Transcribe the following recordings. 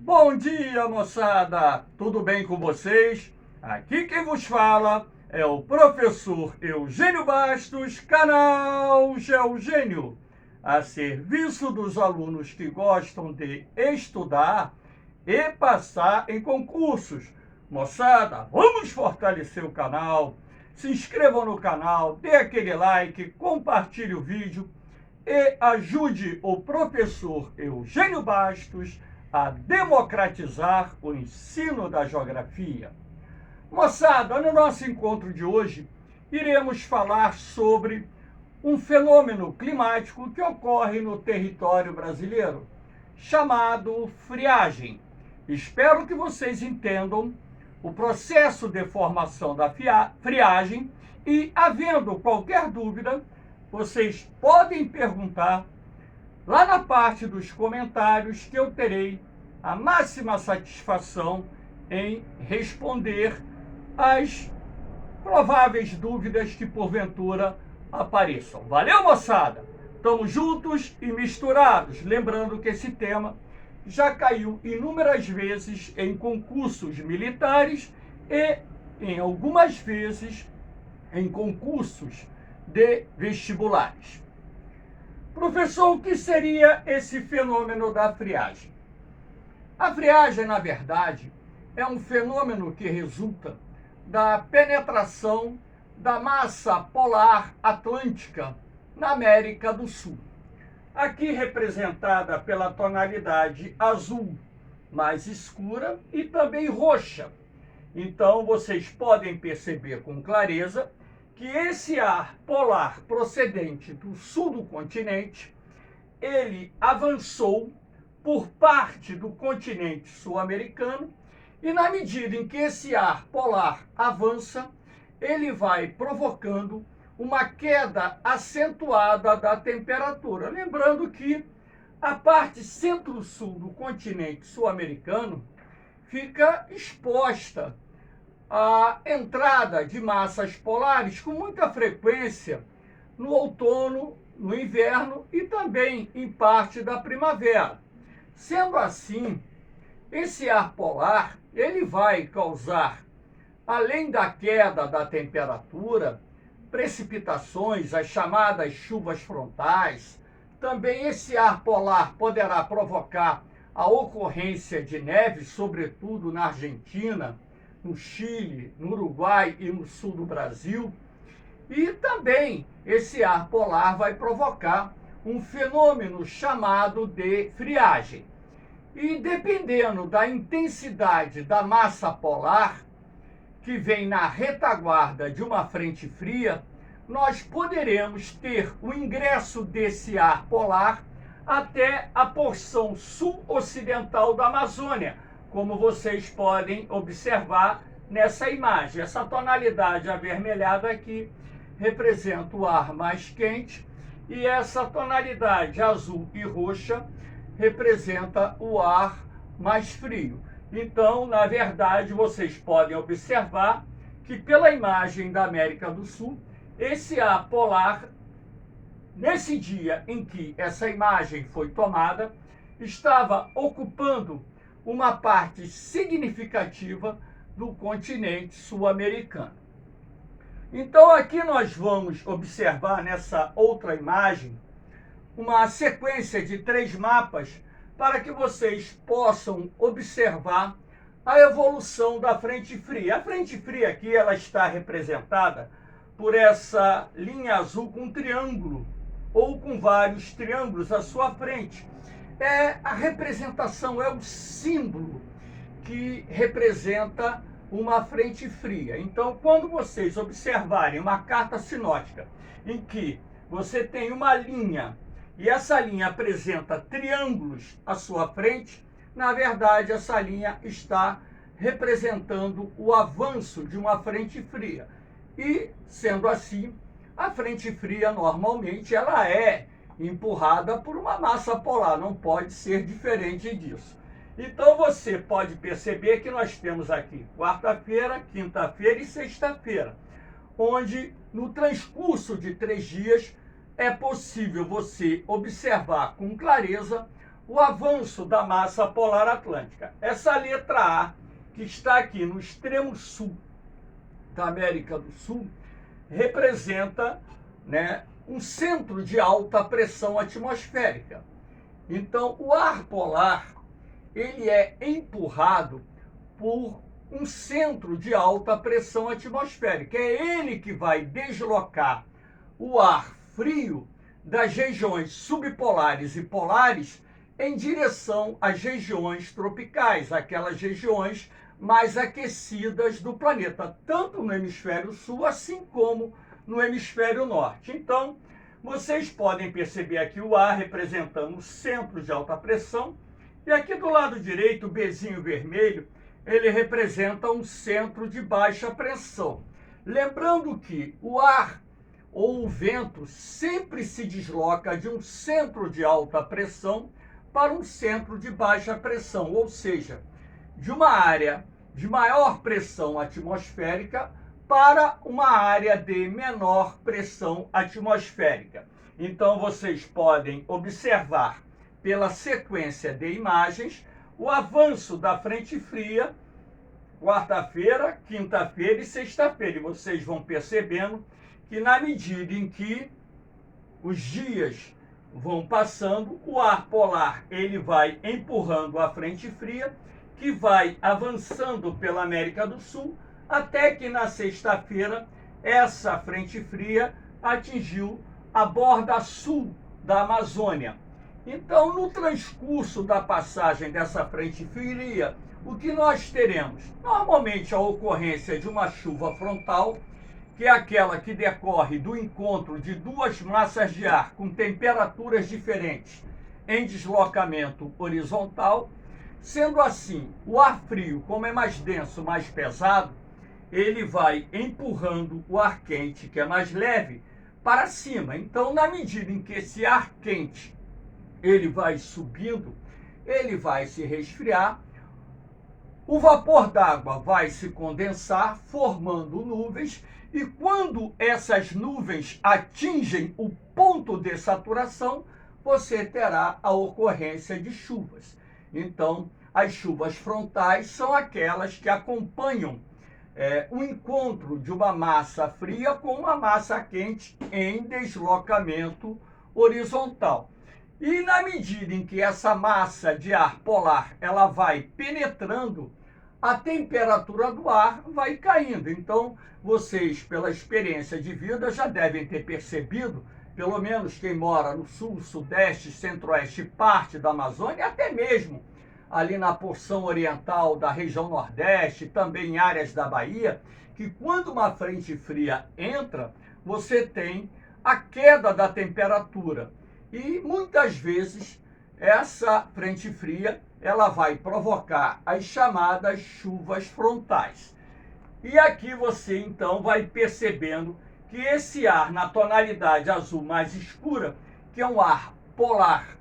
Bom dia, moçada! Tudo bem com vocês? Aqui quem vos fala é o professor Eugênio Bastos, canal Geogênio, a serviço dos alunos que gostam de estudar e passar em concursos. Moçada, vamos fortalecer o canal, se inscrevam no canal, dê aquele like, compartilhe o vídeo e ajude o professor Eugênio Bastos a democratizar o ensino da geografia. Moçada, no nosso encontro de hoje, iremos falar sobre um fenômeno climático que ocorre no território brasileiro, chamado friagem. Espero que vocês entendam o processo de formação da friagem e, havendo qualquer dúvida, vocês podem perguntar lá na parte dos comentários, que eu terei a máxima satisfação em responder às prováveis dúvidas que porventura apareçam. Valeu, moçada? Estamos juntos e misturados. Lembrando que esse tema já caiu inúmeras vezes em concursos militares e, em algumas vezes, em concursos de vestibulares. Professor, o que seria esse fenômeno da friagem? A friagem, na verdade, é um fenômeno que resulta da penetração da massa polar atlântica na América do Sul. Aqui representada pela tonalidade azul mais escura e também roxa. Então, vocês podem perceber com clareza que esse ar polar procedente do sul do continente, ele avançou por parte do continente sul-americano e, na medida em que esse ar polar avança, ele vai provocando uma queda acentuada da temperatura. Lembrando que a parte centro-sul do continente sul-americano fica exposta a entrada de massas polares com muita frequência no outono, no inverno e também em parte da primavera. Sendo assim, esse ar polar ele vai causar, além da queda da temperatura, precipitações, as chamadas chuvas frontais. Também esse ar polar poderá provocar a ocorrência de neve, sobretudo na Argentina, no Chile, no Uruguai e no sul do Brasil. E também esse ar polar vai provocar um fenômeno chamado de friagem. E dependendo da intensidade da massa polar, que vem na retaguarda de uma frente fria, nós poderemos ter o ingresso desse ar polar até a porção sul-ocidental da Amazônia, como vocês podem observar nessa imagem. Essa tonalidade avermelhada aqui representa o ar mais quente e essa tonalidade azul e roxa representa o ar mais frio. Então, na verdade, vocês podem observar que pela imagem da América do Sul, esse ar polar, nesse dia em que essa imagem foi tomada, estava ocupando uma parte significativa do continente sul-americano. Então, aqui nós vamos observar nessa outra imagem uma sequência de 3 mapas para que vocês possam observar a evolução da frente fria. A frente fria aqui ela está representada por essa linha azul com um triângulo ou com vários triângulos à sua frente. É a representação, é o símbolo que representa uma frente fria. Então, quando vocês observarem uma carta sinótica em que você tem uma linha e essa linha apresenta triângulos à sua frente, na verdade, essa linha está representando o avanço de uma frente fria. E, sendo assim, a frente fria, normalmente, ela é empurrada por uma massa polar, não pode ser diferente disso. Então, você pode perceber que nós temos aqui quarta-feira, quinta-feira e sexta-feira, onde, no transcurso de 3 dias, é possível você observar com clareza o avanço da massa polar atlântica. Essa letra A, que está aqui no extremo sul da América do Sul, representa, né, um centro de alta pressão atmosférica. Então, o ar polar, ele é empurrado por um centro de alta pressão atmosférica. É ele que vai deslocar o ar frio das regiões subpolares e polares em direção às regiões tropicais, aquelas regiões mais aquecidas do planeta, tanto no hemisfério sul, assim como no hemisfério norte. Então, vocês podem perceber aqui o ar representando o centro de alta pressão, e aqui do lado direito, o Bzinho vermelho, ele representa um centro de baixa pressão. Lembrando que o ar ou o vento sempre se desloca de um centro de alta pressão para um centro de baixa pressão, ou seja, de uma área de maior pressão atmosférica para uma área de menor pressão atmosférica. Então, vocês podem observar pela sequência de imagens o avanço da frente fria, quarta-feira, quinta-feira e sexta-feira. E vocês vão percebendo que na medida em que os dias vão passando, o ar polar ele vai empurrando a frente fria, que vai avançando pela América do Sul, até que na sexta-feira essa frente fria atingiu a borda sul da Amazônia. Então, no transcurso da passagem dessa frente fria, o que nós teremos? Normalmente a ocorrência de uma chuva frontal, que é aquela que decorre do encontro de duas massas de ar com temperaturas diferentes em deslocamento horizontal. Sendo assim, o ar frio, como é mais denso, mais pesado, ele vai empurrando o ar quente, que é mais leve, para cima. Então, na medida em que esse ar quente ele vai subindo, ele vai se resfriar, o vapor d'água vai se condensar, formando nuvens, e quando essas nuvens atingem o ponto de saturação, você terá a ocorrência de chuvas. Então, as chuvas frontais são aquelas que acompanham o encontro de uma massa fria com uma massa quente em deslocamento horizontal. E na medida em que essa massa de ar polar ela vai penetrando, a temperatura do ar vai caindo. Então, vocês, pela experiência de vida, já devem ter percebido, pelo menos quem mora no sul, sudeste, centro-oeste, parte da Amazônia, até mesmo ali na porção oriental da região nordeste, também em áreas da Bahia, que quando uma frente fria entra, você tem a queda da temperatura. E muitas vezes essa frente fria ela vai provocar as chamadas chuvas frontais. E aqui você então vai percebendo que esse ar na tonalidade azul mais escura, que é um ar polar,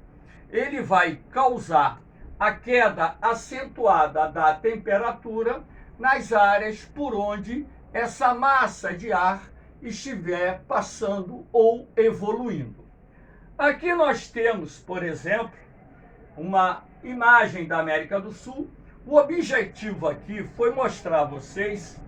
ele vai causar a queda acentuada da temperatura nas áreas por onde essa massa de ar estiver passando ou evoluindo. Aqui nós temos, por exemplo, uma imagem da América do Sul. O objetivo aqui foi mostrar a vocês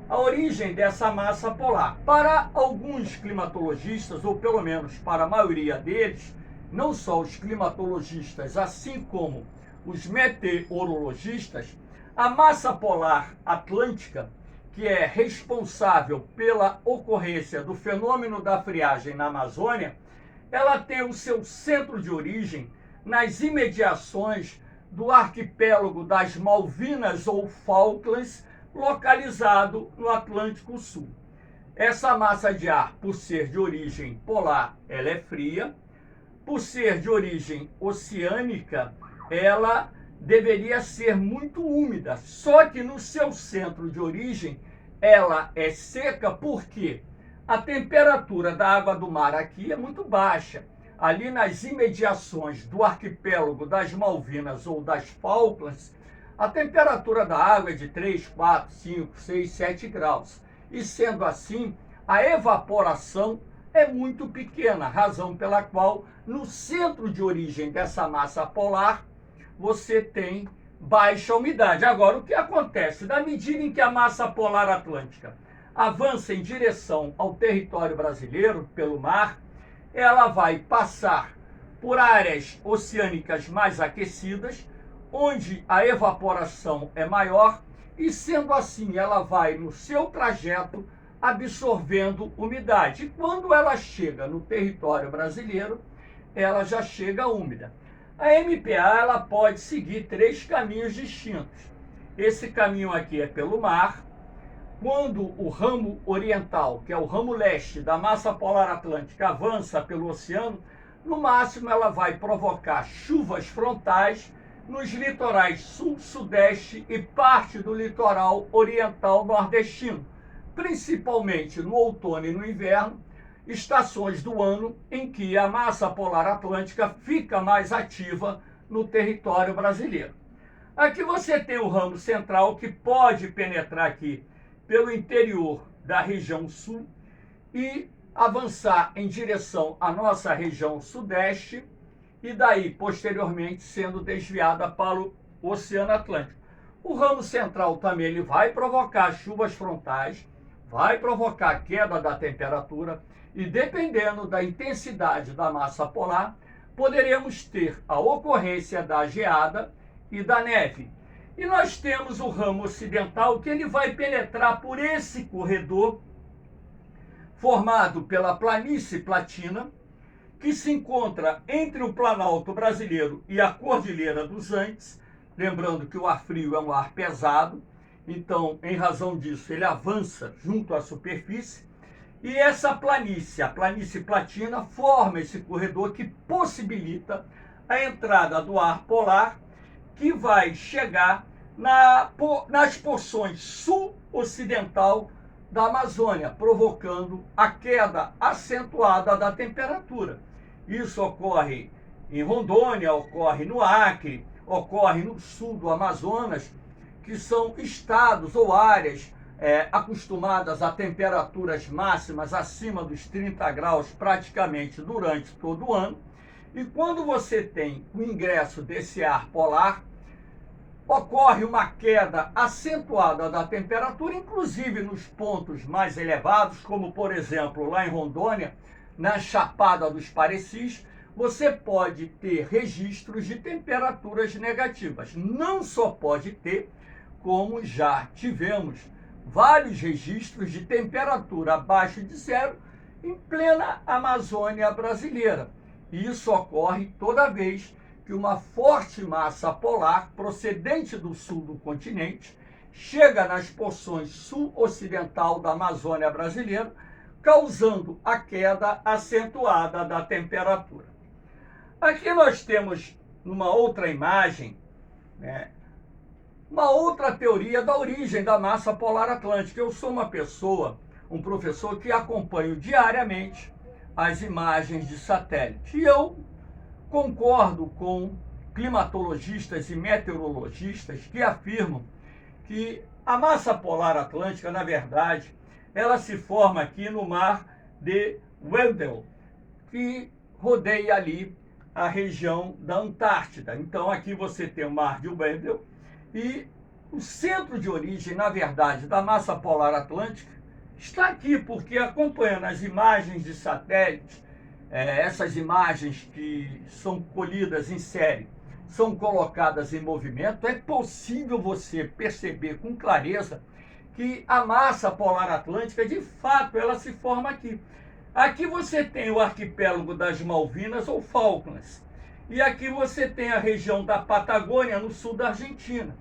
a origem dessa massa polar. Para alguns climatologistas, ou pelo menos para a maioria deles, não só os climatologistas, assim como os meteorologistas, a massa polar atlântica, que é responsável pela ocorrência do fenômeno da friagem na Amazônia, ela tem o seu centro de origem nas imediações do arquipélago das Malvinas ou Falklands, localizado no Atlântico Sul. Essa massa de ar, por ser de origem polar, ela é fria. Por ser de origem oceânica, ela deveria ser muito úmida. Só que no seu centro de origem, ela é seca porque a temperatura da água do mar aqui é muito baixa. Ali nas imediações do arquipélago das Malvinas ou das Falklands, a temperatura da água é de 3, 4, 5, 6, 7 graus. E sendo assim, a evaporação é muito pequena, razão pela qual no centro de origem dessa massa polar você tem baixa umidade. Agora, o que acontece? Na medida em que a massa polar atlântica avança em direção ao território brasileiro pelo mar, ela vai passar por áreas oceânicas mais aquecidas, onde a evaporação é maior, e sendo assim, ela vai no seu trajeto absorvendo umidade. E quando ela chega no território brasileiro, ela já chega úmida. A MPA ela pode seguir 3 caminhos distintos. Esse caminho aqui é pelo mar. Quando o ramo oriental, que é o ramo leste da massa polar atlântica, avança pelo oceano, no máximo ela vai provocar chuvas frontais nos litorais sul, sudeste e parte do litoral oriental nordestino, principalmente no outono e no inverno, estações do ano em que a massa polar atlântica fica mais ativa no território brasileiro. Aqui você tem o ramo central, que pode penetrar aqui pelo interior da região sul e avançar em direção à nossa região sudeste e daí, posteriormente, sendo desviada para o Oceano Atlântico. O ramo central também ele vai provocar chuvas frontais, vai provocar queda da temperatura e, dependendo da intensidade da massa polar, poderemos ter a ocorrência da geada e da neve. E nós temos o ramo ocidental, que ele vai penetrar por esse corredor formado pela planície platina, que se encontra entre o Planalto brasileiro e a Cordilheira dos Andes. Lembrando que o ar frio é um ar pesado, então, em razão disso, ele avança junto à superfície. E essa planície, a planície platina, forma esse corredor que possibilita a entrada do ar polar, que vai chegar nas porções sul-ocidental da Amazônia, provocando a queda acentuada da temperatura. Isso ocorre em Rondônia, ocorre no Acre, ocorre no sul do Amazonas, que são estados ou áreas acostumadas a temperaturas máximas acima dos 30 graus praticamente durante todo o ano. E quando você tem o ingresso desse ar polar, ocorre uma queda acentuada da temperatura, inclusive nos pontos mais elevados, como por exemplo lá em Rondônia, na Chapada dos Parecis, você pode ter registros de temperaturas negativas. Não só pode ter, como já tivemos vários registros de temperatura abaixo de zero em plena Amazônia brasileira. E isso ocorre toda vez que uma forte massa polar procedente do sul do continente chega nas porções sul-ocidental da Amazônia brasileira, causando a queda acentuada da temperatura. Aqui nós temos, numa outra imagem, uma outra teoria da origem da massa polar atlântica. Eu sou uma pessoa, um professor que acompanho diariamente as imagens de satélite. E eu concordo com climatologistas e meteorologistas que afirmam que a massa polar atlântica, na verdade, ela se forma aqui no mar de Weddell, que rodeia ali a região da Antártida. Então aqui você tem o mar de Weddell e o centro de origem, na verdade, da massa polar atlântica está aqui, porque acompanhando as imagens de satélite, essas imagens que são colhidas em série, são colocadas em movimento, é possível você perceber com clareza que a massa polar atlântica, de fato, ela se forma aqui. Aqui você tem o arquipélago das Malvinas ou Falklands. E aqui você tem a região da Patagônia, no sul da Argentina.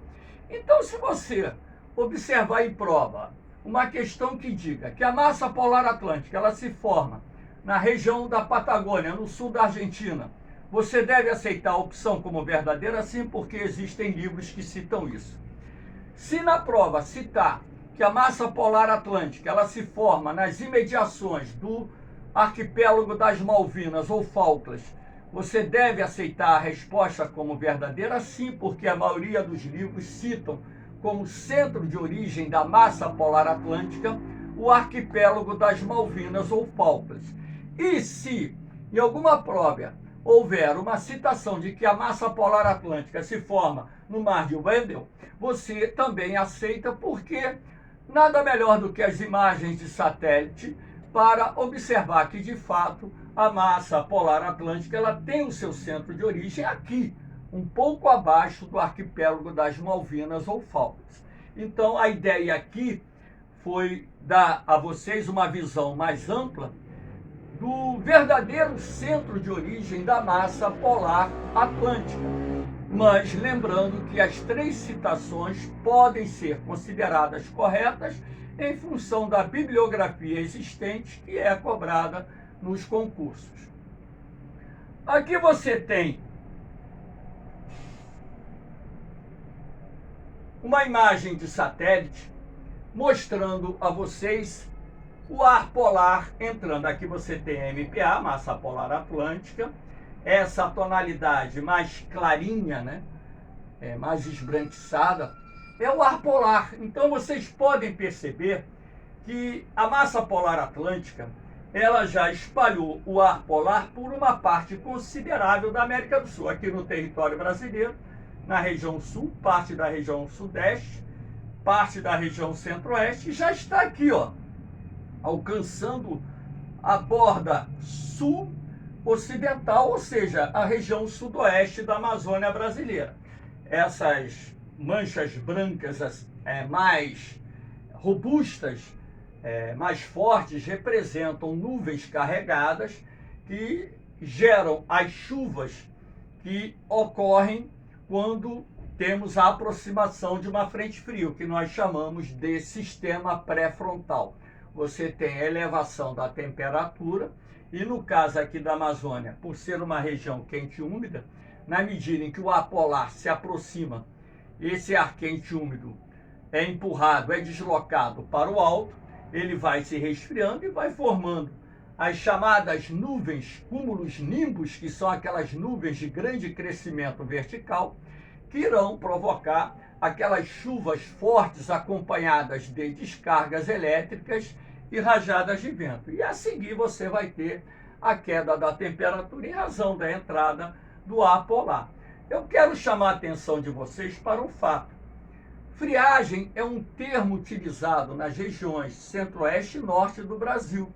Então, se você observar em prova uma questão que diga que a massa polar atlântica ela se forma na região da Patagônia, no sul da Argentina, você deve aceitar a opção como verdadeira, sim, porque existem livros que citam isso. Se na prova citar que a massa polar atlântica ela se forma nas imediações do arquipélago das Malvinas ou Falklands, você deve aceitar a resposta como verdadeira, sim, porque a maioria dos livros citam como centro de origem da massa polar atlântica o arquipélago das Malvinas ou Falklands. E se em alguma prova houver uma citação de que a massa polar atlântica se forma no Mar de Weddell, você também aceita, porque nada melhor do que as imagens de satélite para observar que, de fato, a massa polar atlântica ela tem o seu centro de origem aqui, um pouco abaixo do arquipélago das Malvinas ou Falklands. Então, a ideia aqui foi dar a vocês uma visão mais ampla do verdadeiro centro de origem da massa polar atlântica. Mas lembrando que as três citações podem ser consideradas corretas em função da bibliografia existente que é cobrada nos concursos. Aqui você tem uma imagem de satélite mostrando a vocês o ar polar entrando. Aqui você tem a MPA, massa polar atlântica, essa tonalidade mais clarinha, né? Mais esbranquiçada, é o ar polar. Então vocês podem perceber que a massa polar atlântica ela já espalhou o ar polar por uma parte considerável da América do Sul, aqui no território brasileiro, na região sul, parte da região sudeste, parte da região centro-oeste, e já está aqui, ó, alcançando a borda sul ocidental, ou seja, a região sudoeste da Amazônia brasileira. Essas manchas brancas mais robustas, mais fortes, representam nuvens carregadas que geram as chuvas que ocorrem quando temos a aproximação de uma frente fria, que nós chamamos de sistema pré-frontal. Você tem a elevação da temperatura e, no caso aqui da Amazônia, por ser uma região quente e úmida, na medida em que o ar polar se aproxima, esse ar quente e úmido é empurrado, é deslocado para o alto, ele vai se resfriando e vai formando as chamadas nuvens, cúmulos nimbus, que são aquelas nuvens de grande crescimento vertical, que irão provocar aquelas chuvas fortes acompanhadas de descargas elétricas e rajadas de vento. E a seguir você vai ter a queda da temperatura em razão da entrada do ar polar. Eu quero chamar a atenção de vocês para um fato. Friagem é um termo utilizado nas regiões centro-oeste e norte do Brasil.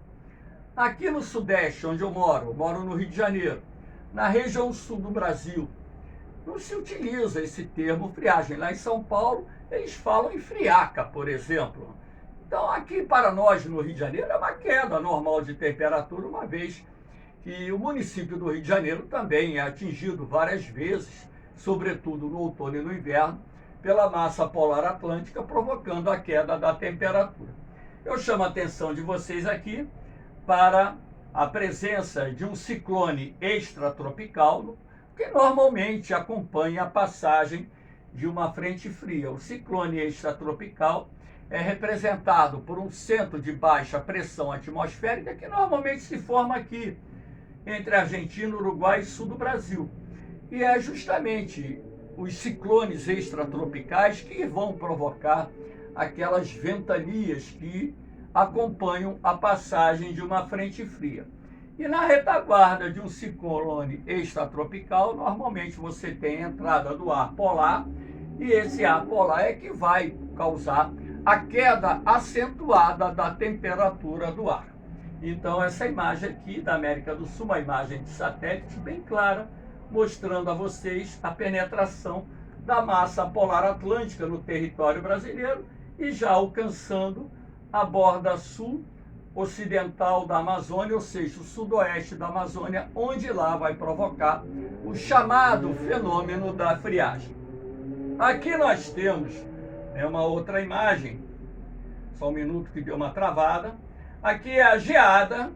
Aqui no sudeste, onde eu moro no Rio de Janeiro, na região sul do Brasil, não se utiliza esse termo friagem. Lá em São Paulo, eles falam em friaca, por exemplo. Então, aqui para nós, no Rio de Janeiro, é uma queda normal de temperatura, uma vez que o município do Rio de Janeiro também é atingido várias vezes, sobretudo no outono e no inverno, pela massa polar atlântica, provocando a queda da temperatura. Eu chamo a atenção de vocês aqui para a presença de um ciclone extratropical, que normalmente acompanha a passagem de uma frente fria. O ciclone extratropical é representado por um centro de baixa pressão atmosférica que normalmente se forma aqui, entre Argentina, Uruguai e sul do Brasil. E é justamente os ciclones extratropicais que vão provocar aquelas ventanias que acompanham a passagem de uma frente fria. E na retaguarda de um ciclone extratropical, normalmente você tem a entrada do ar polar, e esse ar polar é que vai causar a queda acentuada da temperatura do ar. Então, essa imagem aqui da América do Sul, uma imagem de satélite bem clara, mostrando a vocês a penetração da massa polar atlântica no território brasileiro e já alcançando a borda sul ocidental da Amazônia, ou seja, o sudoeste da Amazônia, onde lá vai provocar o chamado fenômeno da friagem. Aqui nós temos uma outra imagem, só um minuto que deu uma travada. Aqui é a geada,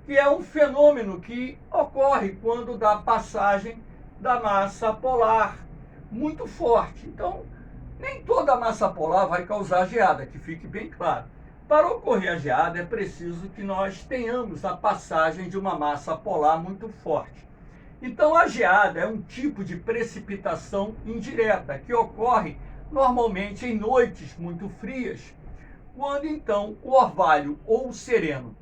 que é um fenômeno que ocorre quando dá passagem da massa polar muito forte. Então, nem toda a massa polar vai causar geada, que fique bem claro. Para ocorrer a geada, é preciso que nós tenhamos a passagem de uma massa polar muito forte. Então, a geada é um tipo de precipitação indireta que ocorre normalmente em noites muito frias, quando então o orvalho ou o sereno,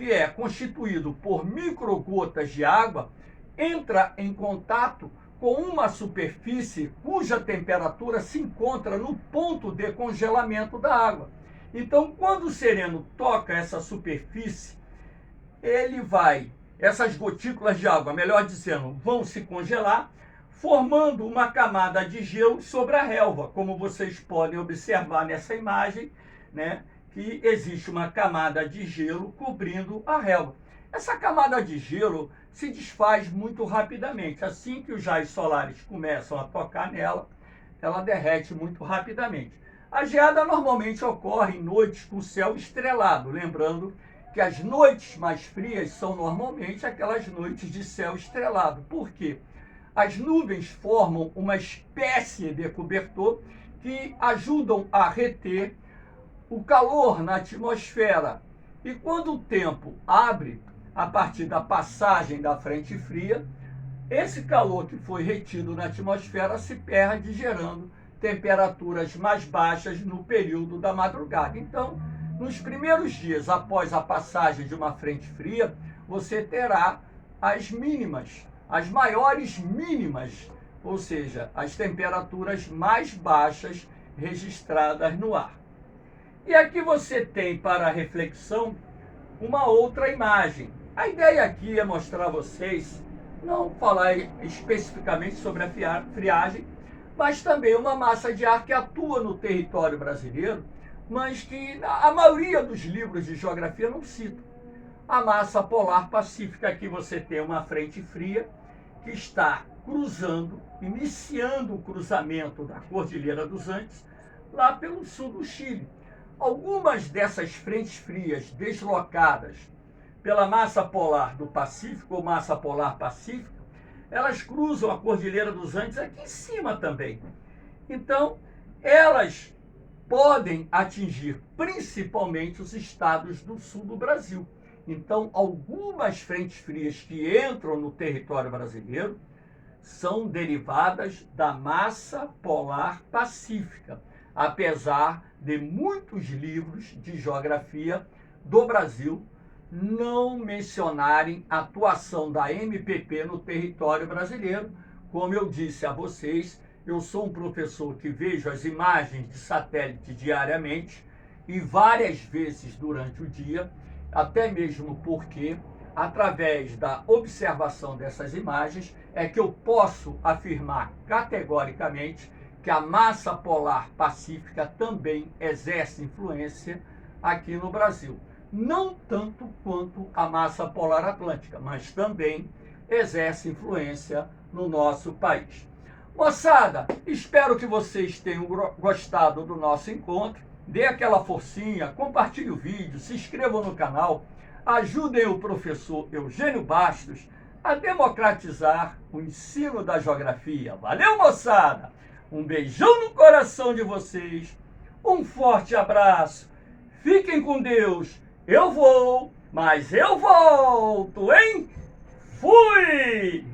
que é constituído por microgotas de água, entra em contato com uma superfície cuja temperatura se encontra no ponto de congelamento da água. Então, quando o sereno toca essa superfície, essas gotículas de água, melhor dizendo, vão se congelar, formando uma camada de gelo sobre a relva, como vocês podem observar nessa imagem, né, que existe uma camada de gelo cobrindo a relva. Essa camada de gelo se desfaz muito rapidamente. Assim que os raios solares começam a tocar nela, ela derrete muito rapidamente. A geada normalmente ocorre em noites com céu estrelado, lembrando que as noites mais frias são normalmente aquelas noites de céu estrelado. Por quê? As nuvens formam uma espécie de cobertor que ajudam a reter o calor na atmosfera. E quando o tempo abre, a partir da passagem da frente fria, esse calor que foi retido na atmosfera se perde, gerando temperaturas mais baixas no período da madrugada. Então, nos primeiros dias após a passagem de uma frente fria, você terá as mínimas, as maiores mínimas, ou seja, as temperaturas mais baixas registradas no ar. E aqui você tem para reflexão uma outra imagem. A ideia aqui é mostrar a vocês, não falar especificamente sobre a friagem, mas também uma massa de ar que atua no território brasileiro, mas que a maioria dos livros de geografia não citam. A massa polar pacífica, aqui você tem uma frente fria que está cruzando, iniciando o cruzamento da Cordilheira dos Andes, lá pelo sul do Chile. Algumas dessas frentes frias deslocadas pela massa polar do Pacífico, ou massa polar pacífica, elas cruzam a Cordilheira dos Andes aqui em cima também. Então, elas podem atingir principalmente os estados do sul do Brasil. Então, algumas frentes frias que entram no território brasileiro são derivadas da massa polar pacífica, apesar de muitos livros de geografia do Brasil não mencionarem a atuação da MPP no território brasileiro. Como eu disse a vocês, eu sou um professor que vejo as imagens de satélite diariamente e várias vezes durante o dia, até mesmo porque, através da observação dessas imagens, é que eu posso afirmar categoricamente que a massa polar pacífica também exerce influência aqui no Brasil. Não tanto quanto a massa polar atlântica, mas também exerce influência no nosso país. Moçada, espero que vocês tenham gostado do nosso encontro. Dê aquela forcinha, compartilhe o vídeo, se inscrevam no canal, ajudem o professor Eugênio Bastos a democratizar o ensino da geografia. Valeu, moçada! Um beijão no coração de vocês, um forte abraço, fiquem com Deus. Eu vou, mas eu volto, hein? Fui!